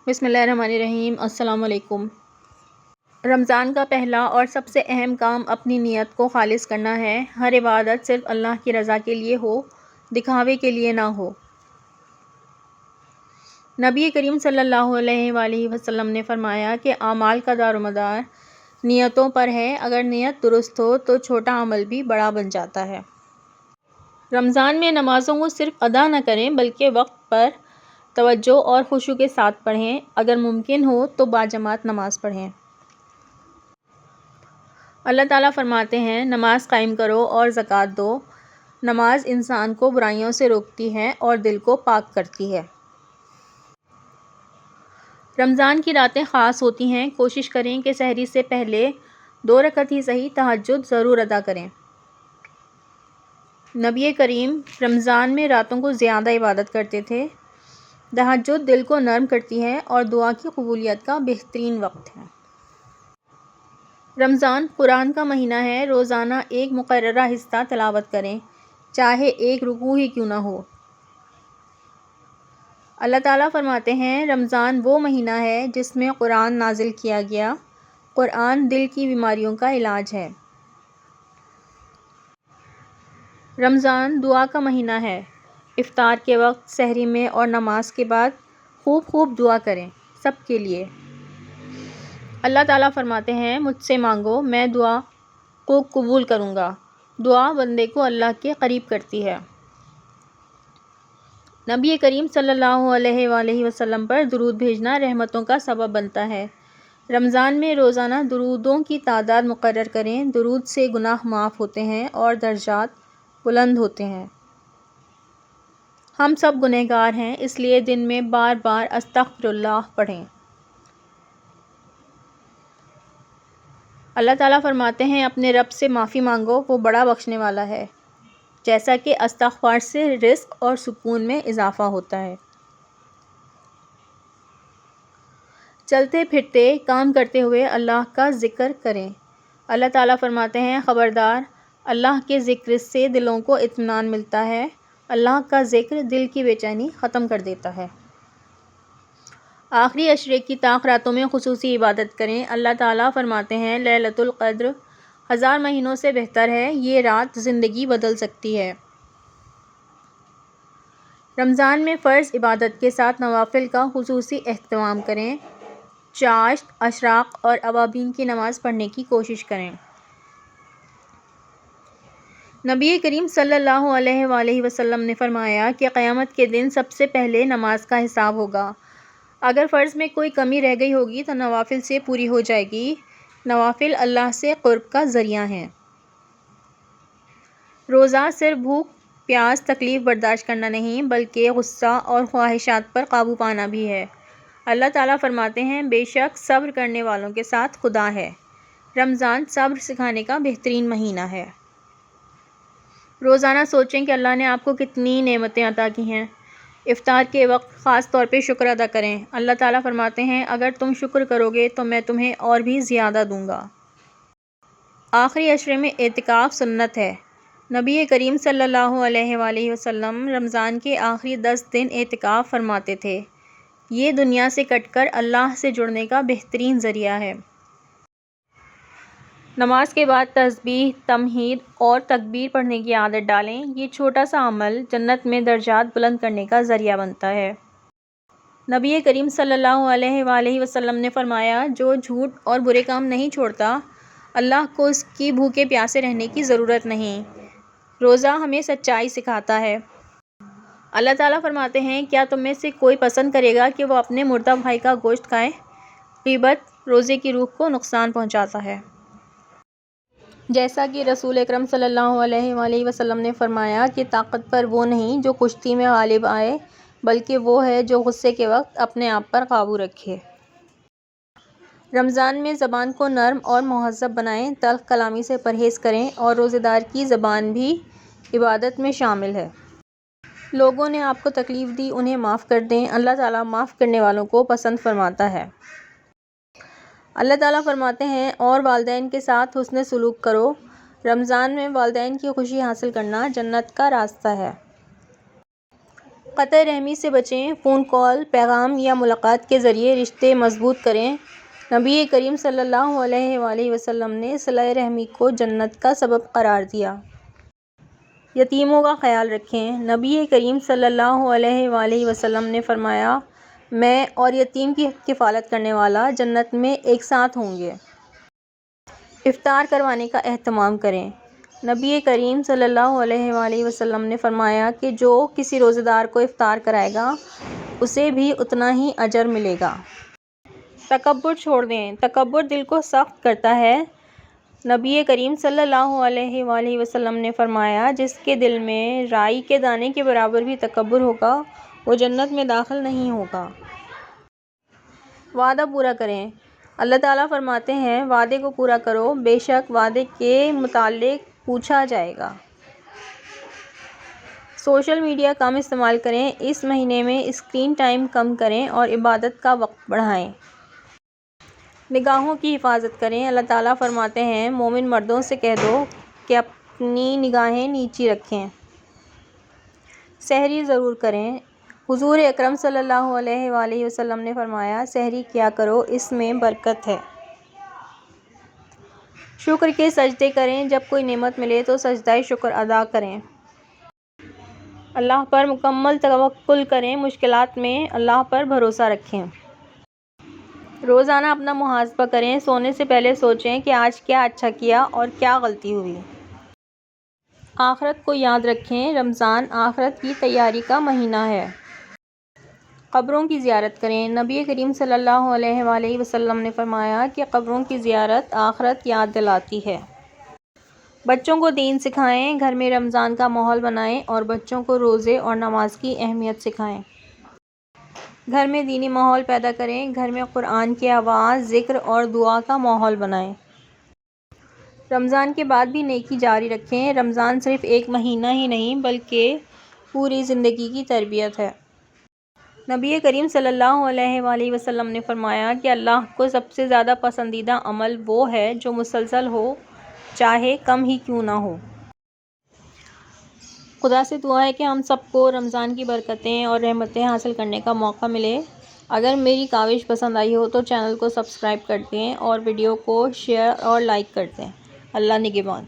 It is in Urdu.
بسم اللہ الرحمن الرحیم۔ السلام علیکم۔ رمضان کا پہلا اور سب سے اہم کام اپنی نیت کو خالص کرنا ہے۔ ہر عبادت صرف اللہ کی رضا کے لیے ہو، دکھاوے کے لیے نہ ہو۔ نبی کریم صلی اللہ علیہ وآلہ وسلم نے فرمایا کہ اعمال کا دار و مدار نیتوں پر ہے۔ اگر نیت درست ہو تو چھوٹا عمل بھی بڑا بن جاتا ہے۔ رمضان میں نمازوں کو صرف ادا نہ کریں بلکہ وقت پر، توجہ اور خشوع کے ساتھ پڑھیں۔ اگر ممکن ہو تو باجماعت نماز پڑھیں۔ اللہ تعالیٰ فرماتے ہیں، نماز قائم کرو اور زکوٰۃ دو۔ نماز انسان کو برائیوں سے روکتی ہے اور دل کو پاک کرتی ہے۔ رمضان کی راتیں خاص ہوتی ہیں۔ کوشش کریں کہ سحری سے پہلے 2 رکعت ہی صحیح تہجد ضرور ادا کریں۔ نبی کریم رمضان میں راتوں کو زیادہ عبادت کرتے تھے۔ تہجد دل کو نرم کرتی ہے اور دعا کی قبولیت کا بہترین وقت ہے۔ رمضان قرآن کا مہینہ ہے۔ روزانہ ایک مقررہ حصہ تلاوت کریں، چاہے ایک رکوع ہی کیوں نہ ہو۔ اللہ تعالیٰ فرماتے ہیں، رمضان وہ مہینہ ہے جس میں قرآن نازل کیا گیا۔ قرآن دل کی بیماریوں کا علاج ہے۔ رمضان دعا کا مہینہ ہے۔ افطار کے وقت، سحری میں اور نماز کے بعد خوب دعا کریں، سب کے لیے۔ اللہ تعالیٰ فرماتے ہیں، مجھ سے مانگو، میں دعا کو قبول کروں گا۔ دعا بندے کو اللہ کے قریب کرتی ہے۔ نبی کریم صلی اللہ علیہ وآلہ وسلم پر درود بھیجنا رحمتوں کا سبب بنتا ہے۔ رمضان میں روزانہ درودوں کی تعداد مقرر کریں۔ درود سے گناہ معاف ہوتے ہیں اور درجات بلند ہوتے ہیں۔ ہم سب گنہگار ہیں، اس لیے دن میں بار بار استغفر اللہ پڑھیں۔ اللہ تعالیٰ فرماتے ہیں، اپنے رب سے معافی مانگو، وہ بڑا بخشنے والا ہے۔ جیسا کہ استغفار سے رزق اور سکون میں اضافہ ہوتا ہے۔ چلتے پھرتے، کام کرتے ہوئے اللہ کا ذکر کریں۔ اللہ تعالیٰ فرماتے ہیں، خبردار، اللہ کے ذکر سے دلوں کو اطمینان ملتا ہے۔ اللہ کا ذکر دل کی بے چینی ختم کر دیتا ہے۔ آخری عشرے کی طاق راتوں میں خصوصی عبادت کریں۔ اللہ تعالیٰ فرماتے ہیں، لیلۃ القدر 1000 مہینوں سے بہتر ہے۔ یہ رات زندگی بدل سکتی ہے۔ رمضان میں فرض عبادت کے ساتھ نوافل کا خصوصی اہتمام کریں۔ چاشت، اشراق اور اوابین کی نماز پڑھنے کی کوشش کریں۔ نبی کریم صلی اللہ علیہ وآلہ وسلم نے فرمایا کہ قیامت کے دن سب سے پہلے نماز کا حساب ہوگا۔ اگر فرض میں کوئی کمی رہ گئی ہوگی تو نوافل سے پوری ہو جائے گی۔ نوافل اللہ سے قرب کا ذریعہ ہیں۔ روزہ صرف بھوک پیاس تکلیف برداشت کرنا نہیں بلکہ غصہ اور خواہشات پر قابو پانا بھی ہے۔ اللہ تعالیٰ فرماتے ہیں، بے شک صبر کرنے والوں کے ساتھ خدا ہے۔ رمضان صبر سکھانے کا بہترین مہینہ ہے۔ روزانہ سوچیں کہ اللہ نے آپ کو کتنی نعمتیں عطا کی ہیں۔ افطار کے وقت خاص طور پہ شکر ادا کریں۔ اللہ تعالیٰ فرماتے ہیں، اگر تم شکر کرو گے تو میں تمہیں اور بھی زیادہ دوں گا۔ آخری عشرے میں اعتکاف سنت ہے۔ نبی کریم صلی اللہ علیہ وآلہ وسلم رمضان کے آخری 10 دن اعتکاف فرماتے تھے۔ یہ دنیا سے کٹ کر اللہ سے جڑنے کا بہترین ذریعہ ہے۔ نماز کے بعد تسبیح، تمہید اور تکبیر پڑھنے کی عادت ڈالیں۔ یہ چھوٹا سا عمل جنت میں درجات بلند کرنے کا ذریعہ بنتا ہے۔ نبی کریم صلی اللہ علیہ وآلہ وسلم نے فرمایا، جو جھوٹ اور برے کام نہیں چھوڑتا، اللہ کو اس کی بھوکے پیاسے رہنے کی ضرورت نہیں۔ روزہ ہمیں سچائی سکھاتا ہے۔ اللہ تعالیٰ فرماتے ہیں، کیا تم میں سے کوئی پسند کرے گا کہ وہ اپنے مردہ بھائی کا گوشت کھائے؟ غیبت روزے کی روح کو نقصان پہنچاتا ہے۔ جیسا کہ رسول اکرم صلی اللہ علیہ وآلہ وسلم نے فرمایا کہ طاقتور وہ نہیں جو کشتی میں غالب آئے بلکہ وہ ہے جو غصے کے وقت اپنے آپ پر قابو رکھے۔ رمضان میں زبان کو نرم اور مہذب بنائیں، تلخ کلامی سے پرہیز کریں اور روزہ دار کی زبان بھی عبادت میں شامل ہے۔ لوگوں نے آپ کو تکلیف دی، انہیں معاف کر دیں۔ اللہ تعالیٰ معاف کرنے والوں کو پسند فرماتا ہے۔ اللہ تعالیٰ فرماتے ہیں، اور والدین کے ساتھ حسن سلوک کرو۔ رمضان میں والدین کی خوشی حاصل کرنا جنت کا راستہ ہے۔ قطع رحمی سے بچیں، فون کال، پیغام یا ملاقات کے ذریعے رشتے مضبوط کریں۔ نبی کریم صلی اللہ علیہ وآلہ وسلم نے صلہ رحمی کو جنت کا سبب قرار دیا۔ یتیموں کا خیال رکھیں۔ نبی کریم صلی اللہ علیہ وآلہ وسلم نے فرمایا، میں اور یتیم کی کفالت کرنے والا جنت میں ایک ساتھ ہوں گے۔ افطار کروانے کا اہتمام کریں۔ نبی کریم صلی اللہ علیہ وآلہ وسلم نے فرمایا کہ جو کسی روزہ دار کو افطار کرائے گا اسے بھی اتنا ہی اجر ملے گا۔ تکبر چھوڑ دیں۔ تکبر دل کو سخت کرتا ہے۔ نبی کریم صلی اللہ علیہ وآلہ وسلم نے فرمایا، جس کے دل میں رائی کے دانے کے برابر بھی تکبر ہوگا وہ جنت میں داخل نہیں ہوگا۔ وعدہ پورا کریں۔ اللہ تعالیٰ فرماتے ہیں، وعدے کو پورا کرو، بے شک وعدے کے متعلق پوچھا جائے گا۔ سوشل میڈیا کم استعمال کریں۔ اس مہینے میں اسکرین ٹائم کم کریں اور عبادت کا وقت بڑھائیں۔ نگاہوں کی حفاظت کریں۔ اللہ تعالیٰ فرماتے ہیں، مومن مردوں سے کہہ دو کہ اپنی نگاہیں نیچی رکھیں۔ سحری ضرور کریں۔ حضور اکرم صلی اللہ علیہ وآلہ وسلم نے فرمایا، سحری کیا کرو، اس میں برکت ہے۔ شکر کے سجدے کریں۔ جب کوئی نعمت ملے تو سجدہ شکر ادا کریں۔ اللہ پر مکمل توکل کریں۔ مشکلات میں اللہ پر بھروسہ رکھیں۔ روزانہ اپنا محاسبہ کریں۔ سونے سے پہلے سوچیں کہ آج کیا اچھا کیا اور کیا غلطی ہوئی۔ آخرت کو یاد رکھیں۔ رمضان آخرت کی تیاری کا مہینہ ہے۔ قبروں کی زیارت کریں۔ نبی کریم صلی اللہ علیہ وآلہ وسلم نے فرمایا کہ قبروں کی زیارت آخرت یاد دلاتی ہے۔ بچوں کو دین سکھائیں۔ گھر میں رمضان کا ماحول بنائیں اور بچوں کو روزے اور نماز کی اہمیت سکھائیں۔ گھر میں دینی ماحول پیدا کریں۔ گھر میں قرآن کی آواز، ذکر اور دعا کا ماحول بنائیں۔ رمضان کے بعد بھی نیکی جاری رکھیں۔ رمضان صرف ایک مہینہ ہی نہیں بلکہ پوری زندگی کی تربیت ہے۔ نبی کریم صلی اللہ علیہ وآلہ وسلم نے فرمایا کہ اللہ کو سب سے زیادہ پسندیدہ عمل وہ ہے جو مسلسل ہو، چاہے کم ہی کیوں نہ ہو۔ خدا سے دعا ہے کہ ہم سب کو رمضان کی برکتیں اور رحمتیں حاصل کرنے کا موقع ملے۔ اگر میری کاوش پسند آئی ہو تو چینل کو سبسکرائب کر دیں اور ویڈیو کو شیئر اور لائک کر دیں۔ اللہ نگہبان۔